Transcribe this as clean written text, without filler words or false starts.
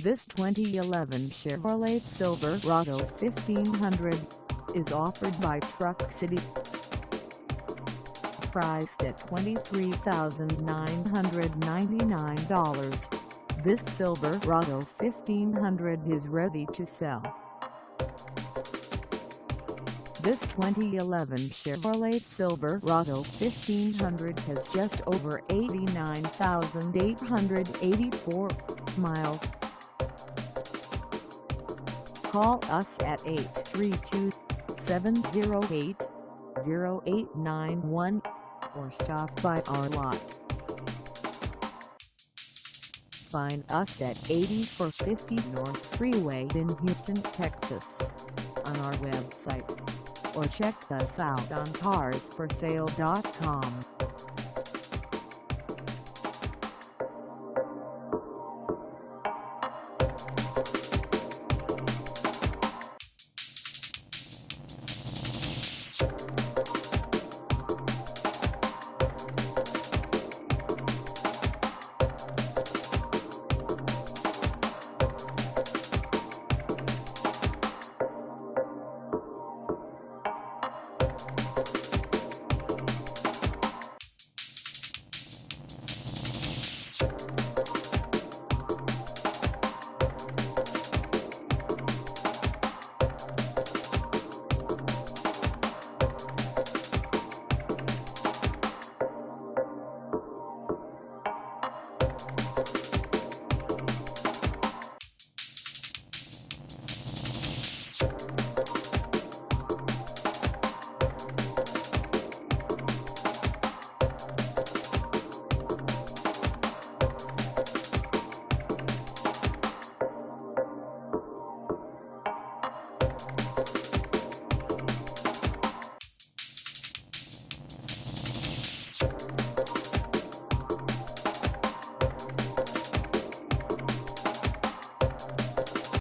This 2011 Chevrolet Silverado 1500 is offered by Truck City. Priced at $23,999, this Silverado 1500 is ready to sell. This 2011 Chevrolet Silverado 1500 has just over 89,884 miles. Call us at 832-708-0891 or stop by our lot. Find us at 8450 North Freeway in Houston, Texas, on our website, or check us out on carsforsale.com.